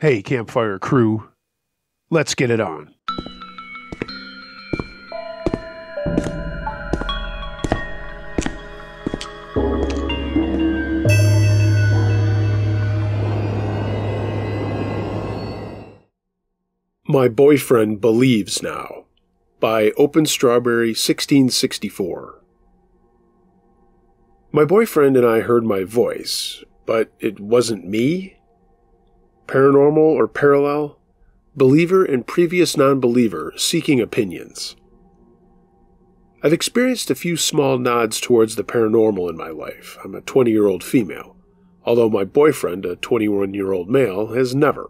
Hey, campfire crew, let's get it on. My Boyfriend Believes Now by Open Strawberry 1664. My boyfriend and I heard my voice, but it wasn't me? Paranormal or parallel? Believer and previous non-believer seeking opinions. I've experienced a few small nods towards the paranormal in my life. I'm a 20-year-old female, although my boyfriend, a 21-year-old male, has never.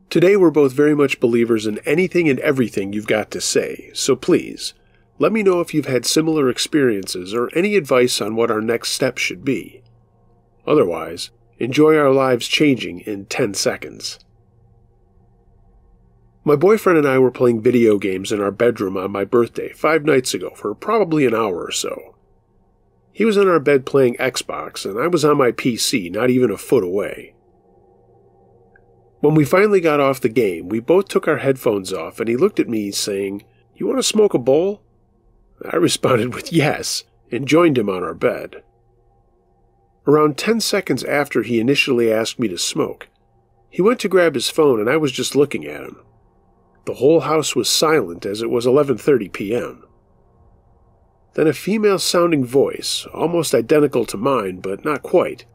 Today we're both very much believers in anything and everything you've got to say, so please, let me know if you've had similar experiences or any advice on what our next step should be. Otherwise, enjoy our lives changing in 10 seconds. My boyfriend and I were playing video games in our bedroom on my birthday 5 nights ago for probably an hour or so. He was in our bed playing Xbox, and I was on my PC not even a foot away. When we finally got off the game, we both took our headphones off, and he looked at me saying, "You want to smoke a bowl?" I responded with yes, and joined him on our bed. Around 10 seconds after he initially asked me to smoke, he went to grab his phone and I was just looking at him. The whole house was silent as it was 11:30 p.m. Then a female-sounding voice, almost identical to mine but not quite,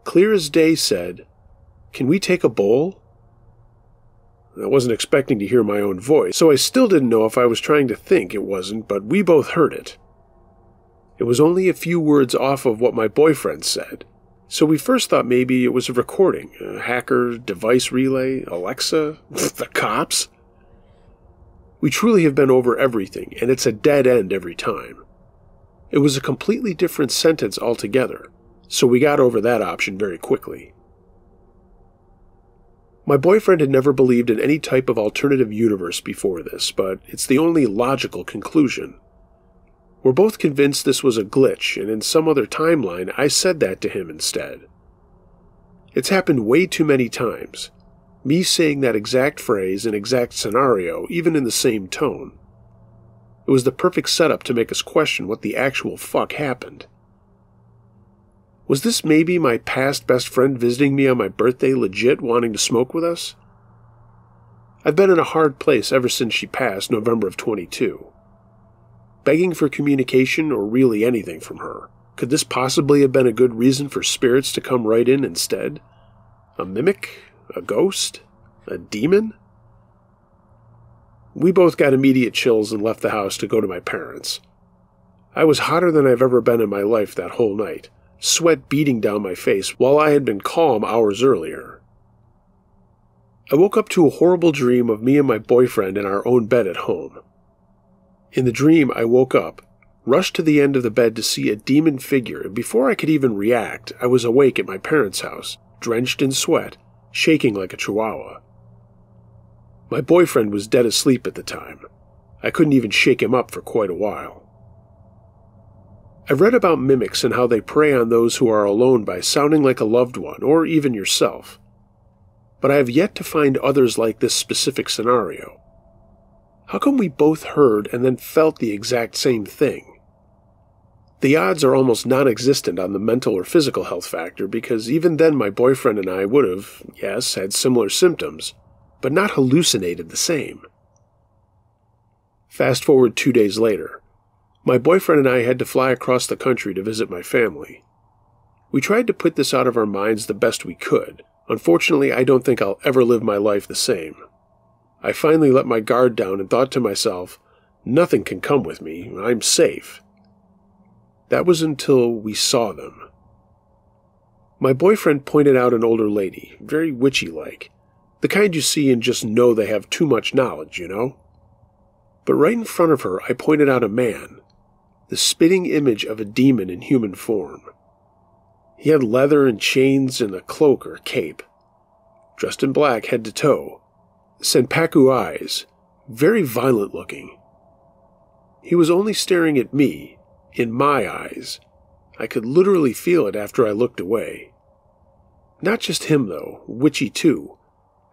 clear as day said, "Can we take a bowl?" I wasn't expecting to hear my own voice, so I still didn't know if I was trying to think it wasn't, but we both heard it. It was only a few words off of what my boyfriend said, so we first thought maybe it was a recording, a hacker, device relay, Alexa, the cops. We truly have been over everything, and it's a dead end every time. It was a completely different sentence altogether, so we got over that option very quickly. My boyfriend had never believed in any type of alternative universe before this, but it's the only logical conclusion. We're both convinced this was a glitch, and in some other timeline, I said that to him instead. It's happened way too many times. Me saying that exact phrase and exact scenario, even in the same tone. It was the perfect setup to make us question what the actual fuck happened. Was this maybe my past best friend visiting me on my birthday legit wanting to smoke with us? I've been in a hard place ever since she passed November of 22. Begging for communication or really anything from her. Could this possibly have been a good reason for spirits to come right in instead? A mimic? A ghost? A demon? We both got immediate chills and left the house to go to my parents. I was hotter than I've ever been in my life that whole night, sweat beading down my face while I had been calm hours earlier. I woke up to a horrible dream of me and my boyfriend in our own bed at home. In the dream, I woke up, rushed to the end of the bed to see a demon figure, and before I could even react, I was awake at my parents' house, drenched in sweat, shaking like a chihuahua. My boyfriend was dead asleep at the time. I couldn't even shake him up for quite a while. I've read about mimics and how they prey on those who are alone by sounding like a loved one, or even yourself. But I have yet to find others like this specific scenario. How come we both heard and then felt the exact same thing? The odds are almost non-existent on the mental or physical health factor because even then my boyfriend and I would have, yes, had similar symptoms, but not hallucinated the same. Fast forward 2 days later. My boyfriend and I had to fly across the country to visit my family. We tried to put this out of our minds the best we could. Unfortunately, I don't think I'll ever live my life the same. I finally let my guard down and thought to myself, nothing can come with me, I'm safe. That was until we saw them. My boyfriend pointed out an older lady, very witchy-like, the kind you see and just know they have too much knowledge, you know? But right in front of her, I pointed out a man, the spitting image of a demon in human form. He had leather and chains and a cloak or cape, dressed in black head to toe. Senpaku eyes, very violent looking. He was only staring at me, in my eyes. I could literally feel it after I looked away. Not just him, though, witchy too,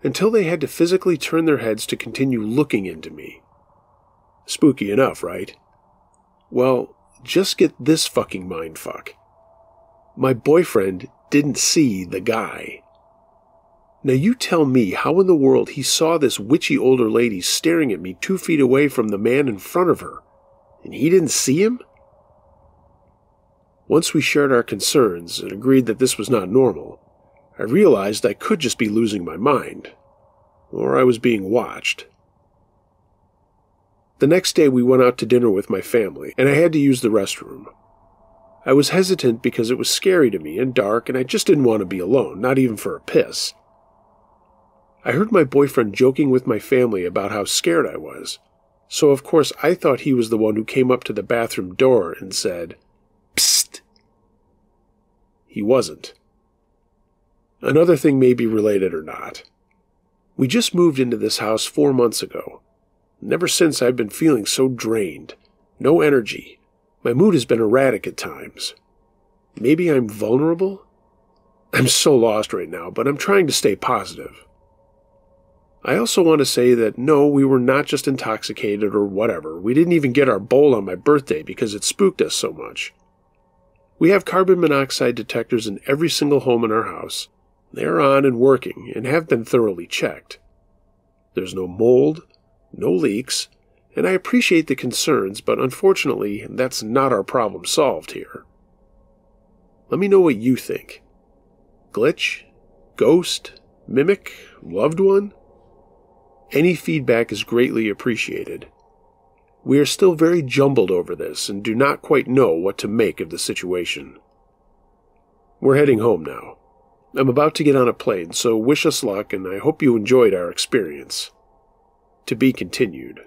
until they had to physically turn their heads to continue looking into me. Spooky enough, right? Well, just get this fucking mindfuck. My boyfriend didn't see the guy. Now you tell me how in the world he saw this witchy older lady staring at me 2 feet away from the man in front of her, and he didn't see him? Once we shared our concerns and agreed that this was not normal, I realized I could just be losing my mind, or I was being watched. The next day we went out to dinner with my family, and I had to use the restroom. I was hesitant because it was scary to me and dark, and I just didn't want to be alone, not even for a piss. I heard my boyfriend joking with my family about how scared I was, so of course I thought he was the one who came up to the bathroom door and said, "Psst." He wasn't. Another thing may be related or not. We just moved into this house 4 months ago. Ever since I've been feeling so drained. No energy. My mood has been erratic at times. Maybe I'm vulnerable? I'm so lost right now, but I'm trying to stay positive. I also want to say that no, we were not just intoxicated or whatever. We didn't even get our bowl on my birthday because it spooked us so much. We have carbon monoxide detectors in every single home in our house. They are on and working and have been thoroughly checked. There's no mold, no leaks, and I appreciate the concerns, but unfortunately, that's not our problem solved here. Let me know what you think. Glitch? Ghost? Mimic? Loved one? Any feedback is greatly appreciated. We are still very jumbled over this and do not quite know what to make of the situation. We're heading home now. I'm about to get on a plane, so wish us luck, and I hope you enjoyed our experience. To be continued.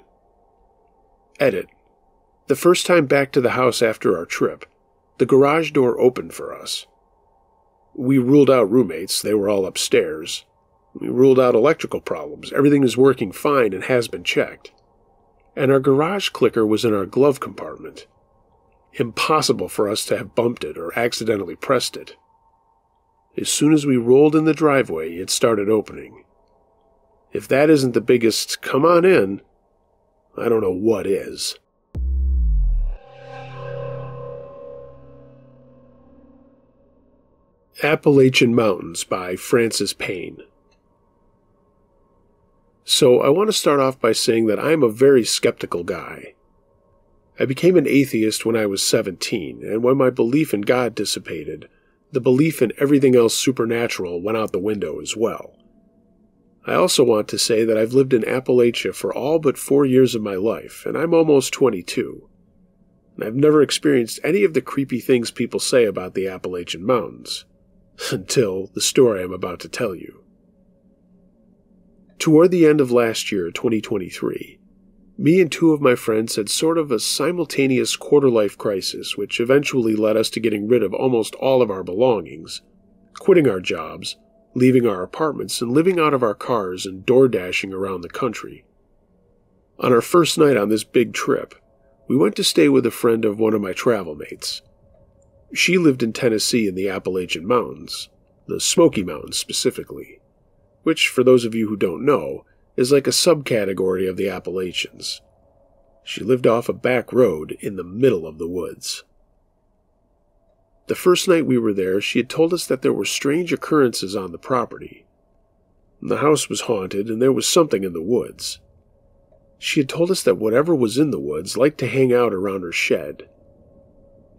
Edit. The first time back to the house after our trip, the garage door opened for us. We ruled out roommates, they were all upstairs. We ruled out electrical problems, everything is working fine and has been checked. And our garage clicker was in our glove compartment. Impossible for us to have bumped it or accidentally pressed it. As soon as we rolled in the driveway, it started opening. If that isn't the biggest "come on in," I don't know what is. Appalachian Mountains by Francis Payne. So I want to start off by saying that I'm a very skeptical guy. I became an atheist when I was 17, and when my belief in God dissipated, the belief in everything else supernatural went out the window as well. I also want to say that I've lived in Appalachia for all but 4 years of my life, and I'm almost 22. And I've never experienced any of the creepy things people say about the Appalachian Mountains. Until the story I'm about to tell you. Toward the end of last year, 2023, me and 2 of my friends had sort of a simultaneous quarter-life crisis, which eventually led us to getting rid of almost all of our belongings, quitting our jobs, leaving our apartments, and living out of our cars and door-dashing around the country. On our first night on this big trip, we went to stay with a friend of one of my travel mates. She lived in Tennessee in the Appalachian Mountains, the Smoky Mountains specifically, which, for those of you who don't know, is like a subcategory of the Appalachians. She lived off a back road in the middle of the woods. The first night we were there, she had told us that there were strange occurrences on the property. The house was haunted, and there was something in the woods. She had told us that whatever was in the woods liked to hang out around her shed.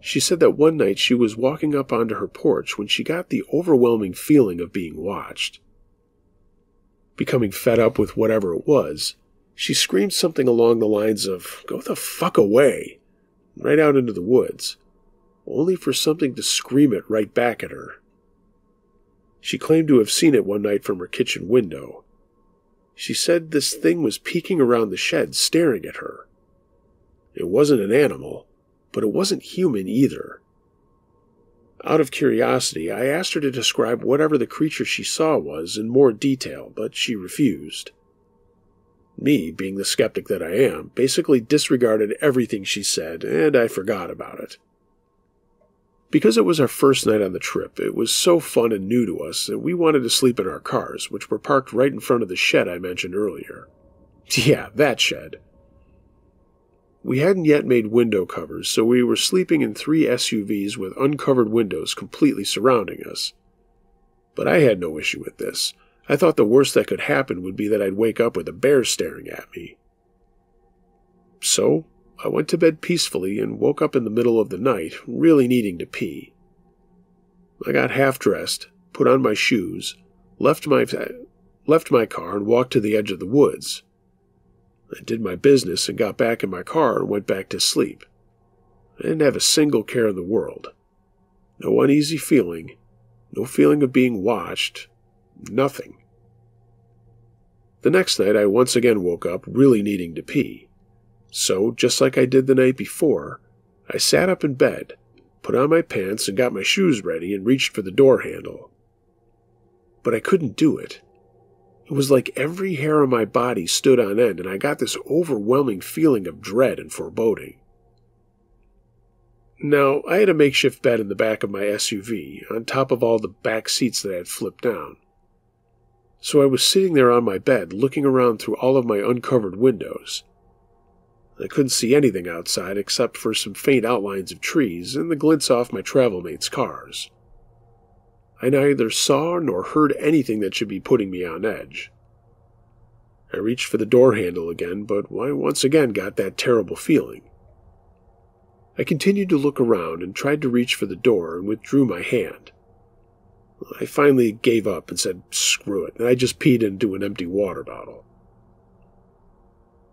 She said that one night she was walking up onto her porch when she got the overwhelming feeling of being watched. Becoming fed up with whatever it was, she screamed something along the lines of, "Go the fuck away," right out into the woods, only for something to scream it right back at her. She claimed to have seen it one night from her kitchen window. She said this thing was peeking around the shed, staring at her. It wasn't an animal, but it wasn't human either. Out of curiosity, I asked her to describe whatever the creature she saw was in more detail, but she refused. Me, being the skeptic that I am, basically disregarded everything she said, and I forgot about it. Because it was our first night on the trip, it was so fun and new to us that we wanted to sleep in our cars, which were parked right in front of the shed I mentioned earlier. Yeah, that shed. We hadn't yet made window covers, so we were sleeping in 3 SUVs with uncovered windows completely surrounding us. But I had no issue with this. I thought the worst that could happen would be that I'd wake up with a bear staring at me. So, I went to bed peacefully and woke up in the middle of the night, really needing to pee. I got half-dressed, put on my shoes, left my car and walked to the edge of the woods. I did my business and got back in my car and went back to sleep. I didn't have a single care in the world. No uneasy feeling, no feeling of being watched, nothing. The next night I once again woke up really needing to pee. So, just like I did the night before, I sat up in bed, put on my pants and got my shoes ready and reached for the door handle. But I couldn't do it. It was like every hair on my body stood on end and I got this overwhelming feeling of dread and foreboding. Now, I had a makeshift bed in the back of my SUV, on top of all the back seats that I had flipped down. So I was sitting there on my bed, looking around through all of my uncovered windows. I couldn't see anything outside except for some faint outlines of trees and the glints off my travel mates' cars. I neither saw nor heard anything that should be putting me on edge. I reached for the door handle again, but I once again got that terrible feeling. I continued to look around and tried to reach for the door and withdrew my hand. I finally gave up and said, screw it, and I just peed into an empty water bottle.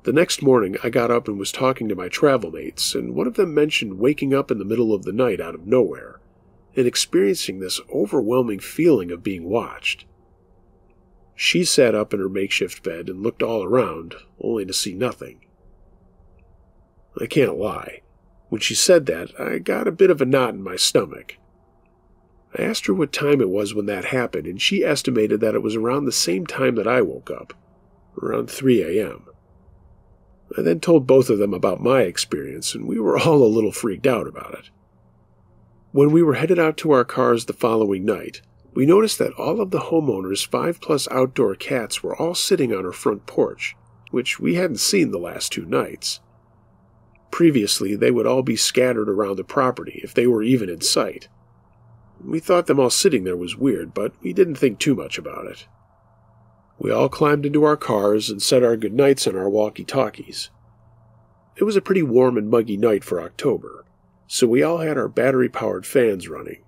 The next morning, I got up and was talking to my travel mates, and one of them mentioned waking up in the middle of the night out of nowhere and experiencing this overwhelming feeling of being watched. She sat up in her makeshift bed and looked all around, only to see nothing. I can't lie. When she said that, I got a bit of a knot in my stomach. I asked her what time it was when that happened, and she estimated that it was around the same time that I woke up, around 3 a.m. I then told both of them about my experience, and we were all a little freaked out about it. When we were headed out to our cars the following night, we noticed that all of the homeowners' 5+ outdoor cats were all sitting on our front porch, which we hadn't seen the last 2 nights. Previously, they would all be scattered around the property, if they were even in sight. We thought them all sitting there was weird, but we didn't think too much about it. We all climbed into our cars and said our goodnights on our walkie-talkies. It was a pretty warm and muggy night for October, so we all had our battery-powered fans running.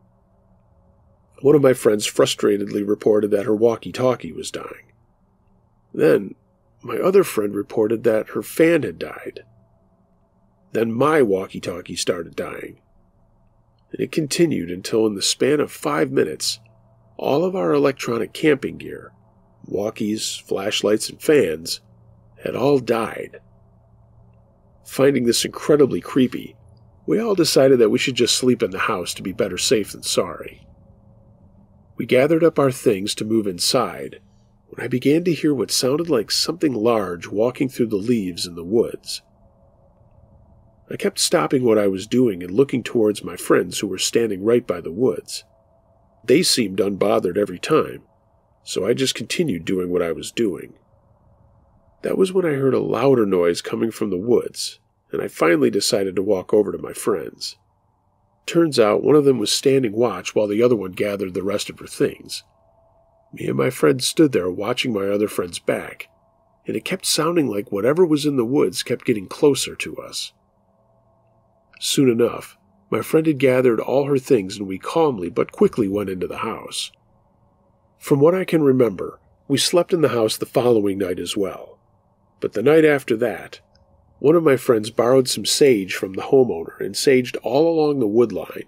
One of my friends frustratedly reported that her walkie-talkie was dying. Then, my other friend reported that her fan had died. Then my walkie-talkie started dying. And it continued until in the span of 5 minutes, all of our electronic camping gear, walkies, flashlights, and fans, had all died. Finding this incredibly creepy, we all decided that we should just sleep in the house to be better safe than sorry. We gathered up our things to move inside, when I began to hear what sounded like something large walking through the leaves in the woods. I kept stopping what I was doing and looking towards my friends who were standing right by the woods. They seemed unbothered every time, so I just continued doing what I was doing. That was when I heard a louder noise coming from the woods, and I finally decided to walk over to my friends. Turns out one of them was standing watch while the other one gathered the rest of her things. Me and my friend stood there watching my other friend's back, and it kept sounding like whatever was in the woods kept getting closer to us. Soon enough, my friend had gathered all her things and we calmly but quickly went into the house. From what I can remember, we slept in the house the following night as well. But the night after that, one of my friends borrowed some sage from the homeowner and saged all along the wood line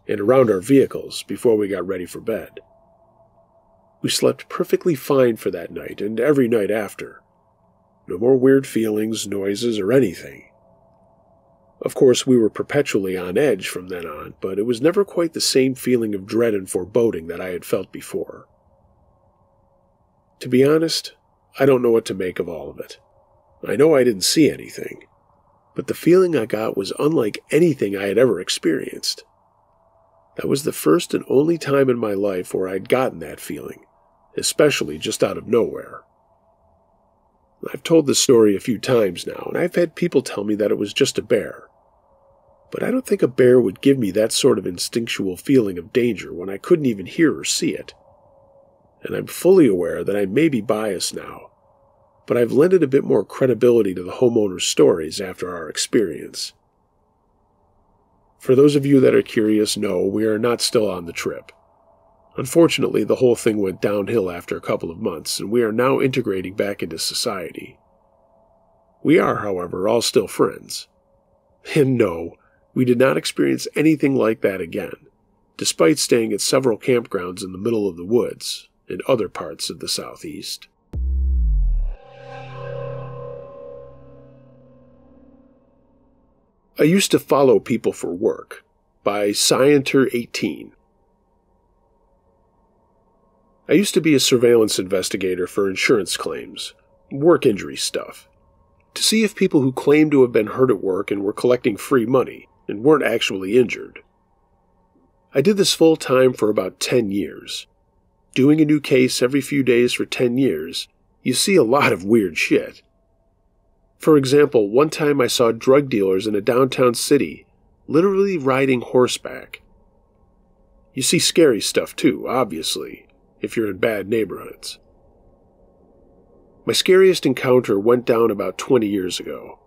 and around our vehicles before we got ready for bed. We slept perfectly fine for that night and every night after. No more weird feelings, noises, or anything. Of course, we were perpetually on edge from then on, but it was never quite the same feeling of dread and foreboding that I had felt before. To be honest, I don't know what to make of all of it. I know I didn't see anything, but the feeling I got was unlike anything I had ever experienced. That was the first and only time in my life where I'd gotten that feeling, especially just out of nowhere. I've told this story a few times now, and I've had people tell me that it was just a bear. But I don't think a bear would give me that sort of instinctual feeling of danger when I couldn't even hear or see it. And I'm fully aware that I may be biased now, but I've lended a bit more credibility to the homeowner's stories after our experience. For those of you that are curious, no, we are not still on the trip. Unfortunately, the whole thing went downhill after a couple of months, and we are now integrating back into society. We are, however, all still friends. And no, we did not experience anything like that again, despite staying at several campgrounds in the middle of the woods and other parts of the Southeast. I used to follow people for work, by Scienter18. I used to be a surveillance investigator for insurance claims, work injury stuff, to see if people who claimed to have been hurt at work and were collecting free money and weren't actually injured. I did this full time for about 10 years. Doing a new case every few days for 10 years, you see a lot of weird shit. For example, one time I saw drug dealers in a downtown city literally riding horseback. You see scary stuff too, obviously, if you're in bad neighborhoods. My scariest encounter went down about 20 years ago.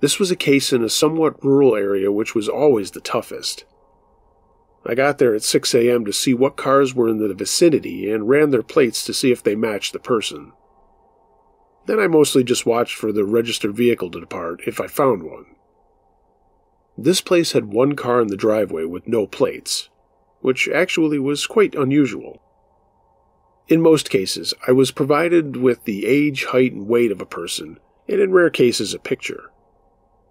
This was a case in a somewhat rural area which was always the toughest. I got there at 6 a.m. to see what cars were in the vicinity and ran their plates to see if they matched the person. Then I mostly just watched for the registered vehicle to depart if I found one. This place had one car in the driveway with no plates, which actually was quite unusual. In most cases, I was provided with the age, height, and weight of a person, and in rare cases a picture.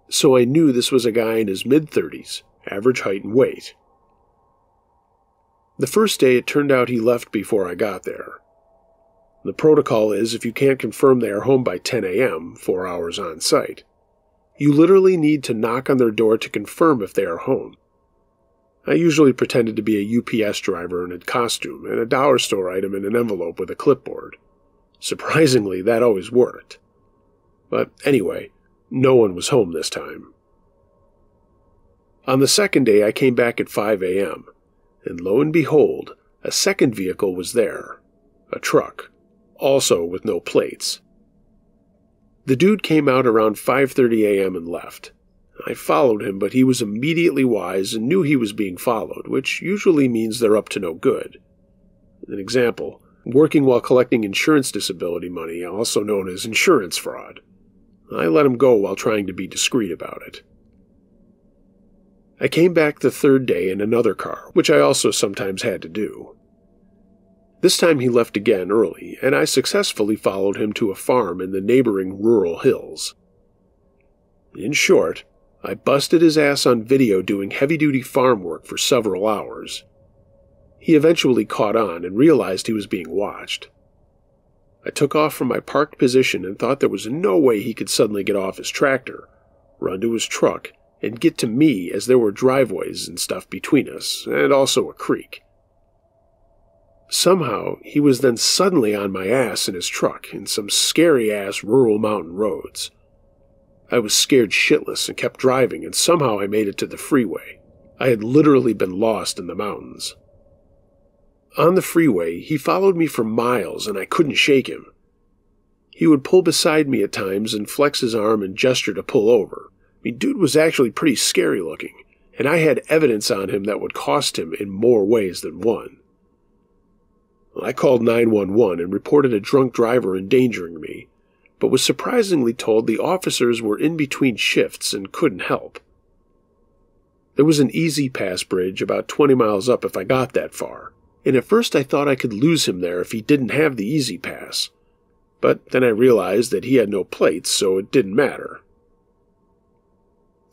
So I knew this was a guy in his mid-30s, average height and weight. The first day it turned out he left before I got there. The protocol is if you can't confirm they are home by 10 a.m., 4 hours on site, you literally need to knock on their door to confirm if they are home. I usually pretended to be a UPS driver in a costume and a dollar store item in an envelope with a clipboard. Surprisingly, that always worked. But anyway, no one was home this time. On the second day, I came back at 5 a.m., and lo and behold, a second vehicle was there, a truck, also with no plates. The dude came out around 5:30 a.m. and left. I followed him, but he was immediately wise and knew he was being followed, which usually means they're up to no good. An example, working while collecting insurance disability money, also known as insurance fraud. I let him go while trying to be discreet about it. I came back the third day in another car, which I also sometimes had to do. This time he left again early, and I successfully followed him to a farm in the neighboring rural hills. In short, I busted his ass on video doing heavy-duty farm work for several hours. He eventually caught on and realized he was being watched. I took off from my parked position and thought there was no way he could suddenly get off his tractor, run to his truck, and get to me as there were driveways and stuff between us, and also a creek. Somehow, he was then suddenly on my ass in his truck in some scary-ass rural mountain roads. I was scared shitless and kept driving, and somehow I made it to the freeway. I had literally been lost in the mountains. On the freeway, he followed me for miles, and I couldn't shake him. He would pull beside me at times and flex his arm and gesture to pull over. Dude was actually pretty scary looking, and I had evidence on him that would cost him in more ways than one. I called 911 and reported a drunk driver endangering me, but was surprisingly told the officers were in between shifts and couldn't help. There was an easy pass bridge about 20 miles up if I got that far, and at first I thought I could lose him there if he didn't have the easy pass. But then I realized that he had no plates, so it didn't matter.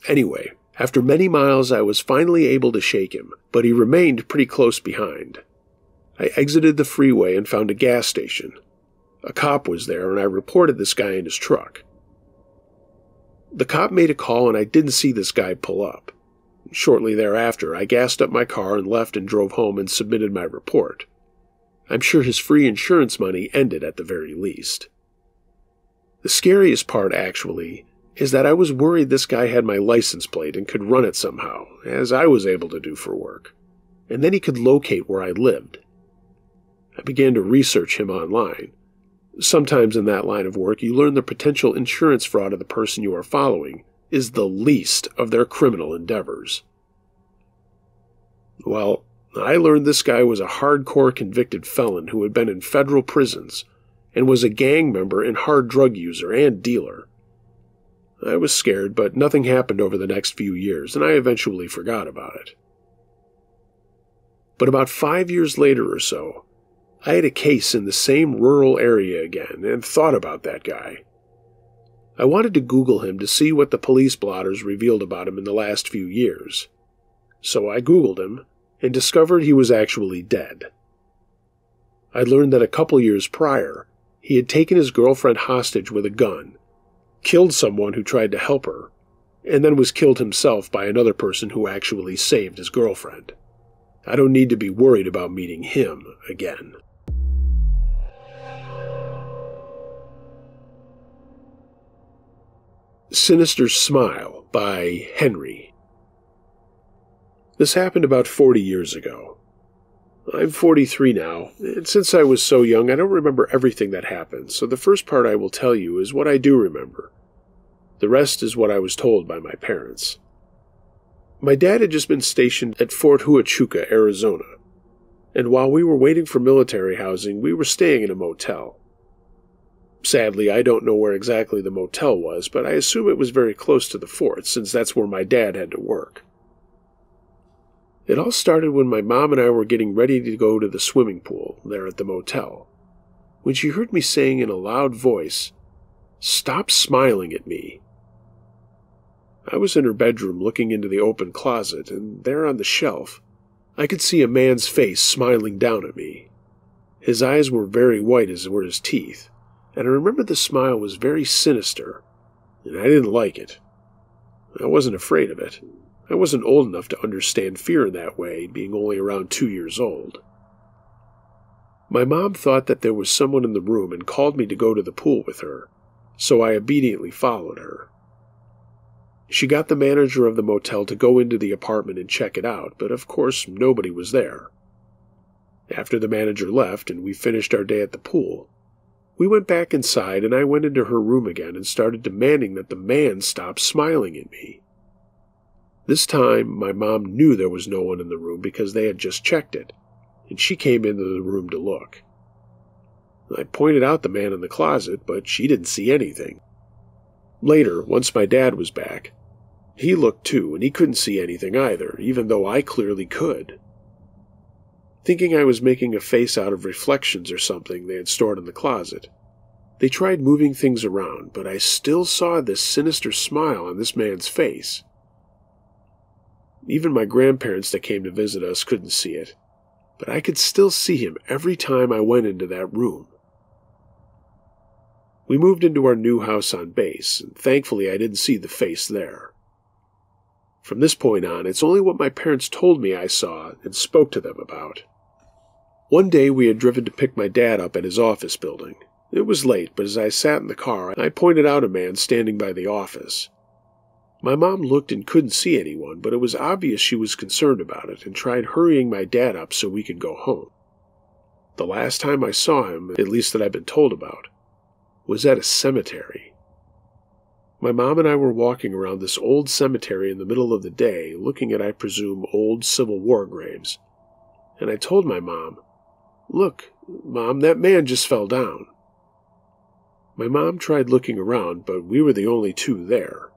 Anyway, after many miles I was finally able to shake him, but he remained pretty close behind. I exited the freeway and found a gas station. A cop was there, and I reported this guy in his truck. The cop made a call, and I didn't see this guy pull up. Shortly thereafter, I gassed up my car and left and drove home and submitted my report. I'm sure his free insurance money ended at the very least. The scariest part, actually, is that I was worried this guy had my license plate and could run it somehow, as I was able to do for work, and then he could locate where I lived. I began to research him online. Sometimes in that line of work, you learn the potential insurance fraud of the person you are following is the least of their criminal endeavors. Well, I learned this guy was a hardcore convicted felon who had been in federal prisons and was a gang member and hard drug user and dealer. I was scared, but nothing happened over the next few years, and I eventually forgot about it. But about 5 years later or so, I had a case in the same rural area again and thought about that guy. I wanted to Google him to see what the police blotters revealed about him in the last few years. So I Googled him and discovered he was actually dead. I learned that a couple years prior, he had taken his girlfriend hostage with a gun, killed someone who tried to help her, and then was killed himself by another person who actually saved his girlfriend. I don't need to be worried about meeting him again. Sinister Smile by Henry. This happened about 40 years ago. I'm 43 now, and since I was so young, I don't remember everything that happened, so the first part I will tell you is what I do remember. The rest is what I was told by my parents. My dad had just been stationed at Fort Huachuca, Arizona, and while we were waiting for military housing, we were staying in a motel. Sadly, I don't know where exactly the motel was, but I assume it was very close to the fort, since that's where my dad had to work. It all started when my mom and I were getting ready to go to the swimming pool there at the motel, when she heard me saying in a loud voice, "Stop smiling at me." I was in her bedroom looking into the open closet, and there on the shelf, I could see a man's face smiling down at me. His eyes were very white as were his teeth, and I remember the smile was very sinister, and I didn't like it. I wasn't afraid of it. I wasn't old enough to understand fear in that way, being only around 2 years old. My mom thought that there was someone in the room and called me to go to the pool with her, so I obediently followed her. She got the manager of the motel to go into the apartment and check it out, but of course nobody was there. After the manager left and we finished our day at the pool, we went back inside and I went into her room again and started demanding that the man stop smiling at me. This time, my mom knew there was no one in the room because they had just checked it, and she came into the room to look. I pointed out the man in the closet, but she didn't see anything. Later, once my dad was back, he looked too, and he couldn't see anything either, even though I clearly could. Thinking I was making a face out of reflections or something they had stored in the closet, they tried moving things around, but I still saw this sinister smile on this man's face. Even my grandparents that came to visit us couldn't see it, but I could still see him every time I went into that room. We moved into our new house on base, and thankfully I didn't see the face there. From this point on, it's only what my parents told me I saw and spoke to them about. One day we had driven to pick my dad up at his office building. It was late, but as I sat in the car, I pointed out a man standing by the office. My mom looked and couldn't see anyone, but it was obvious she was concerned about it and tried hurrying my dad up so we could go home. The last time I saw him, at least that I've been told about, was at a cemetery. My mom and I were walking around this old cemetery in the middle of the day, looking at, I presume, old Civil War graves. And I told my mom, "Look, Mom, that man just fell down." My mom tried looking around, but we were the only two there.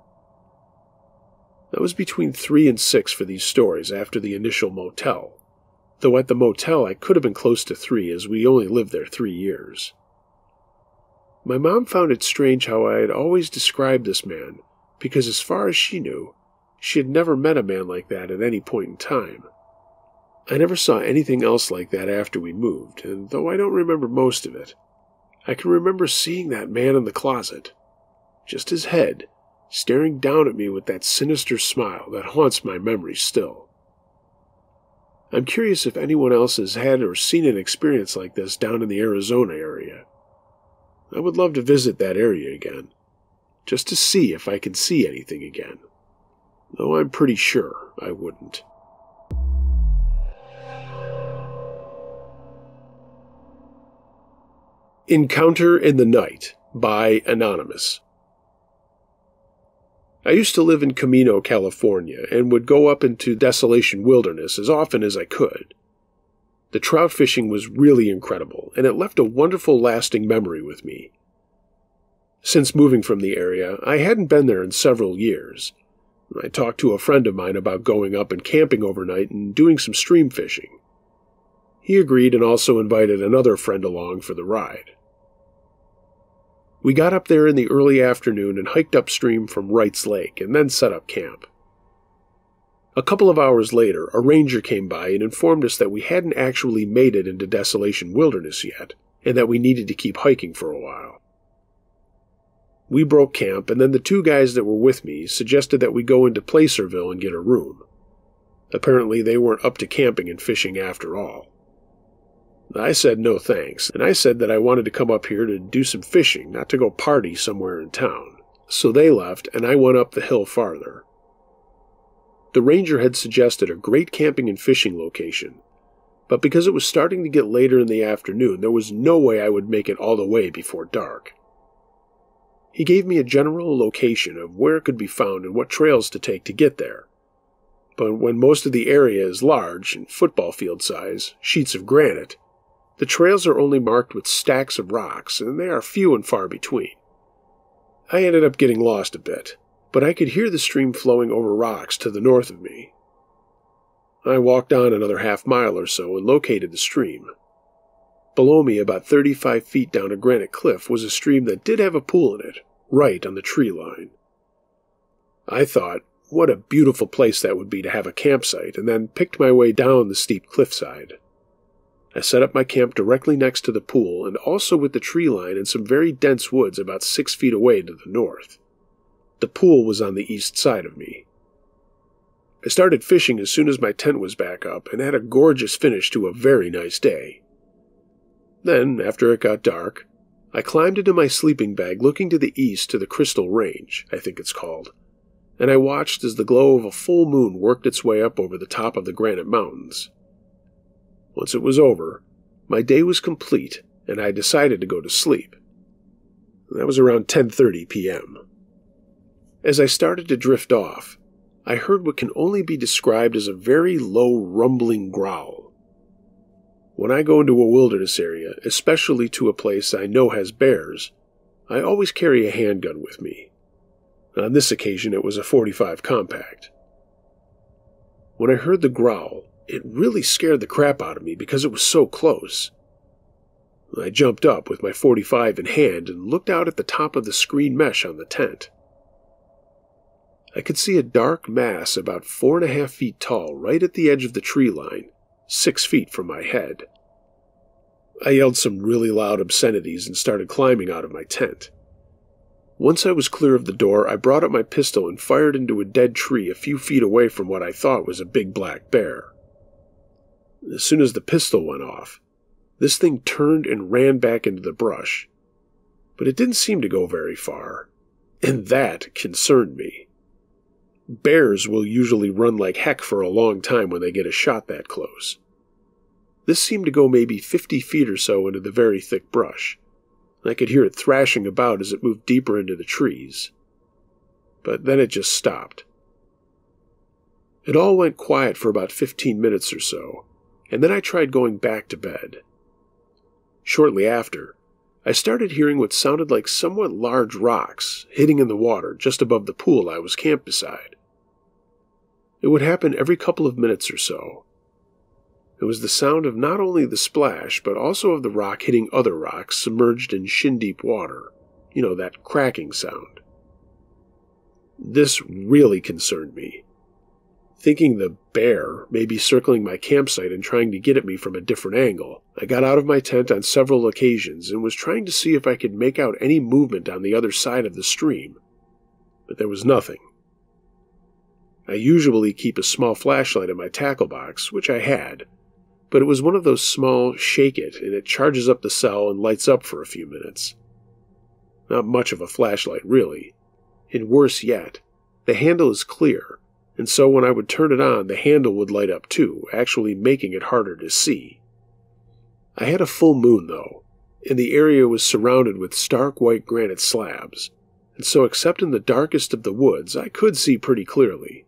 I was between 3 and 6 for these stories after the initial motel, though at the motel I could have been close to 3 as we only lived there 3 years. My mom found it strange how I had always described this man, because as far as she knew, she had never met a man like that at any point in time. I never saw anything else like that after we moved, and though I don't remember most of it, I can remember seeing that man in the closet, just his head, staring down at me with that sinister smile that haunts my memory still. I'm curious if anyone else has had or seen an experience like this down in the Arizona area. I would love to visit that area again, just to see if I can see anything again, though I'm pretty sure I wouldn't. Encounter in the Night by Anonymous. I used to live in Camino, California, and would go up into Desolation Wilderness as often as I could. The trout fishing was really incredible, and it left a wonderful lasting memory with me. Since moving from the area, I hadn't been there in several years. I talked to a friend of mine about going up and camping overnight and doing some stream fishing. He agreed and also invited another friend along for the ride. We got up there in the early afternoon and hiked upstream from Wright's Lake and then set up camp. A couple of hours later, a ranger came by and informed us that we hadn't actually made it into Desolation Wilderness yet, and that we needed to keep hiking for a while. We broke camp, and then the two guys that were with me suggested that we go into Placerville and get a room. Apparently they weren't up to camping and fishing after all. I said no thanks, and I said that I wanted to come up here to do some fishing, not to go party somewhere in town. So they left, and I went up the hill farther. The ranger had suggested a great camping and fishing location, but because it was starting to get later in the afternoon, there was no way I would make it all the way before dark. He gave me a general location of where it could be found and what trails to take to get there. But when most of the area is large and football field size, sheets of granite, the trails are only marked with stacks of rocks, and they are few and far between. I ended up getting lost a bit, but I could hear the stream flowing over rocks to the north of me. I walked on another half-mile or so and located the stream. Below me, about 35 feet down a granite cliff, was a stream that did have a pool in it, right on the tree line. I thought, what a beautiful place that would be to have a campsite, and then picked my way down the steep cliffside. I set up my camp directly next to the pool and also with the tree line and some very dense woods about 6 feet away to the north. The pool was on the east side of me. I started fishing as soon as my tent was back up and had a gorgeous finish to a very nice day. Then, after it got dark, I climbed into my sleeping bag looking to the east to the Crystal Range, I think it's called, and I watched as the glow of a full moon worked its way up over the top of the granite mountains. Once it was over, my day was complete, and I decided to go to sleep. That was around 10:30 p.m. As I started to drift off, I heard what can only be described as a very low rumbling growl. When I go into a wilderness area, especially to a place I know has bears, I always carry a handgun with me. On this occasion, it was a .45 compact. When I heard the growl, it really scared the crap out of me because it was so close. I jumped up with my .45 in hand and looked out at the top of the screen mesh on the tent. I could see a dark mass about 4.5 feet tall right at the edge of the tree line, 6 feet from my head. I yelled some really loud obscenities and started climbing out of my tent. Once I was clear of the door, I brought up my pistol and fired into a dead tree a few feet away from what I thought was a big black bear. As soon as the pistol went off, this thing turned and ran back into the brush. But it didn't seem to go very far, and that concerned me. Bears will usually run like heck for a long time when they get a shot that close. This seemed to go maybe 50 feet or so into the very thick brush. I could hear it thrashing about as it moved deeper into the trees. But then it just stopped. It all went quiet for about 15 minutes or so, and then I tried going back to bed. Shortly after, I started hearing what sounded like somewhat large rocks hitting in the water just above the pool I was camped beside. It would happen every couple of minutes or so. It was the sound of not only the splash, but also of the rock hitting other rocks submerged in shin-deep water. You know, that cracking sound. This really concerned me. Thinking the bear may be circling my campsite and trying to get at me from a different angle, I got out of my tent on several occasions and was trying to see if I could make out any movement on the other side of the stream. but there was nothing. I usually keep a small flashlight in my tackle box, which I had, but it was one of those small shake-it, and it charges up the cell and lights up for a few minutes. Not much of a flashlight, really. And worse yet, the handle is clear, and so when I would turn it on, the handle would light up too, actually making it harder to see. I had a full moon, though, and the area was surrounded with stark white granite slabs, and so except in the darkest of the woods, I could see pretty clearly.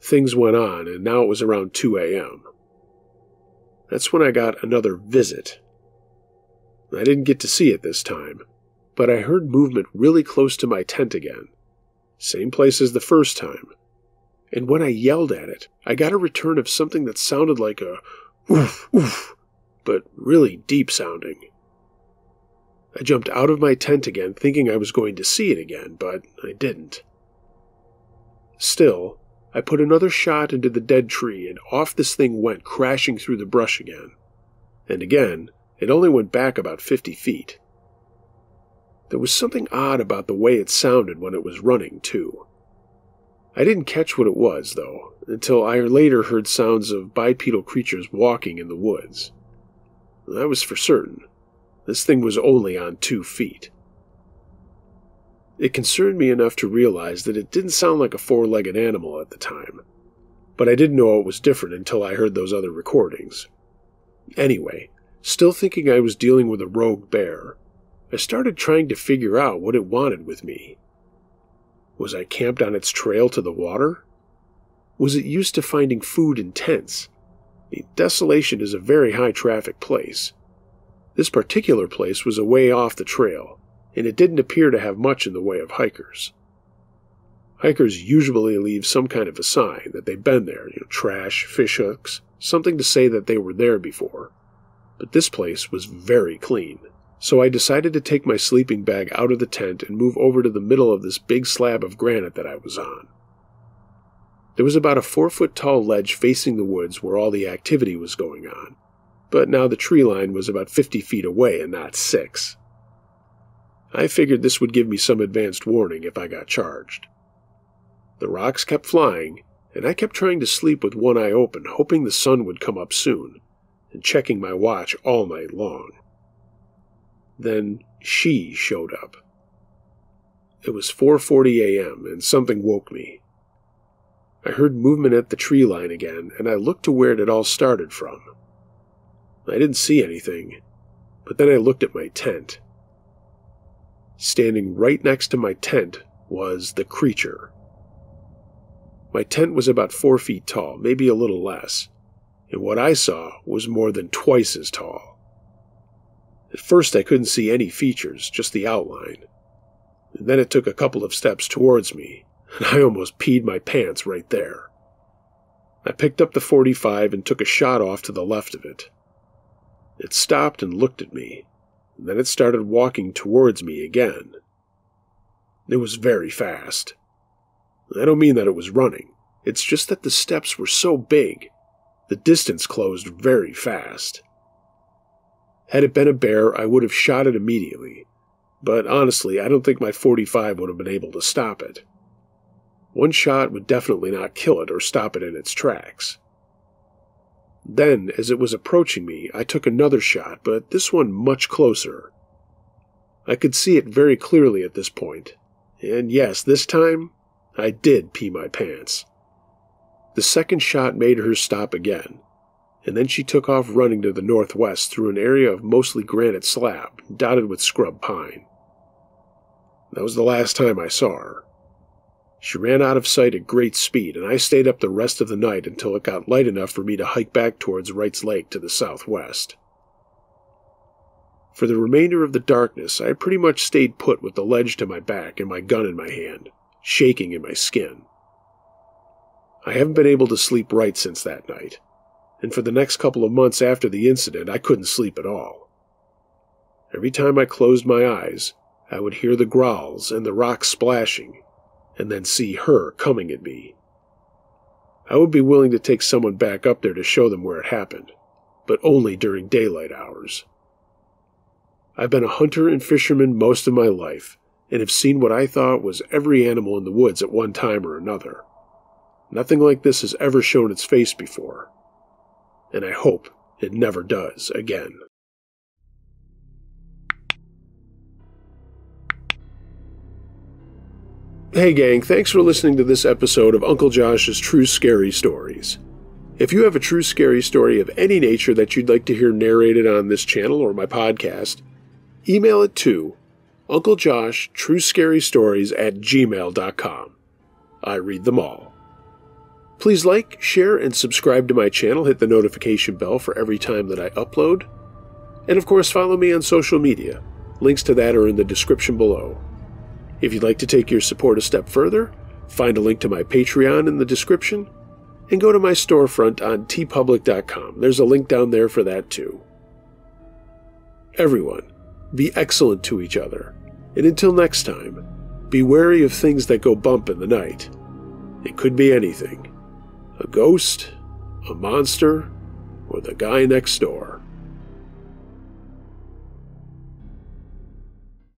Things went on, and now it was around 2 a.m. That's when I got another visit. I didn't get to see it this time, but I heard movement really close to my tent again. Same place as the first time. And when I yelled at it, I got a return of something that sounded like a oof, oof, but really deep sounding. I jumped out of my tent again, thinking I was going to see it again, but I didn't. Still, I put another shot into the dead tree, and off this thing went crashing through the brush again. And again, it only went back about 50 feet. There was something odd about the way it sounded when it was running, too. I didn't catch what it was, though, until I later heard sounds of bipedal creatures walking in the woods. That was for certain. This thing was only on 2 feet. It concerned me enough to realize that it didn't sound like a four-legged animal at the time, but I didn't know it was different until I heard those other recordings. Anyway, still thinking I was dealing with a rogue bear, I started trying to figure out what it wanted with me. Was I camped on its trail to the water? Was it used to finding food in tents? Desolation is a very high-traffic place. This particular place was a way off the trail, and it didn't appear to have much in the way of hikers. Hikers usually leave some kind of a sign that they've been there, trash, fish hooks, something to say that they were there before. But this place was very clean, so I decided to take my sleeping bag out of the tent and move over to the middle of this big slab of granite that I was on. There was about a 4-foot-tall ledge facing the woods where all the activity was going on, but now the tree line was about 50 feet away and not 6. I figured this would give me some advanced warning if I got charged. The rocks kept flying, and I kept trying to sleep with one eye open, hoping the sun would come up soon, and checking my watch all night long. Then she showed up. It was 4:40 a.m., and something woke me. I heard movement at the tree line again, and I looked to where it had all started from. I didn't see anything, but then I looked at my tent. Standing right next to my tent was the creature. My tent was about 4 feet tall, maybe a little less, and what I saw was more than twice as tall. At first I couldn't see any features, just the outline. And then it took a couple of steps towards me, and I almost peed my pants right there. I picked up the .45 and took a shot off to the left of it. It stopped and looked at me, and then it started walking towards me again. It was very fast. I don't mean that it was running, it's just that the steps were so big, the distance closed very fast. Had it been a bear, I would have shot it immediately, but honestly, I don't think my .45 would have been able to stop it. One shot would definitely not kill it or stop it in its tracks. Then, as it was approaching me, I took another shot, but this one much closer. I could see it very clearly at this point, and yes, this time, I did pee my pants. The second shot made her stop again, and then she took off running to the northwest through an area of mostly granite slab, dotted with scrub pine. That was the last time I saw her. She ran out of sight at great speed, and I stayed up the rest of the night until it got light enough for me to hike back towards Wright's Lake to the southwest. For the remainder of the darkness, I pretty much stayed put with the ledge to my back and my gun in my hand, shaking in my skin. I haven't been able to sleep right since that night, and for the next couple of months after the incident, I couldn't sleep at all. Every time I closed my eyes, I would hear the growls and the rocks splashing, and then see her coming at me. I would be willing to take someone back up there to show them where it happened, but only during daylight hours. I've been a hunter and fisherman most of my life, and have seen what I thought was every animal in the woods at one time or another. Nothing like this has ever shown its face before, and I hope it never does again. Hey gang, thanks for listening to this episode of Uncle Josh's True Scary Stories. If you have a true scary story of any nature that you'd like to hear narrated on this channel or my podcast, email it to unclejosh.truescarystories@gmail.com. I read them all. Please like, share, and subscribe to my channel. Hit the notification bell for every time that I upload. And of course, follow me on social media. Links to that are in the description below. If you'd like to take your support a step further, find a link to my Patreon in the description, and go to my storefront on tpublic.com. There's a link down there for that too. Everyone, be excellent to each other, and until next time, be wary of things that go bump in the night. It could be anything. A ghost, a monster, or the guy next door.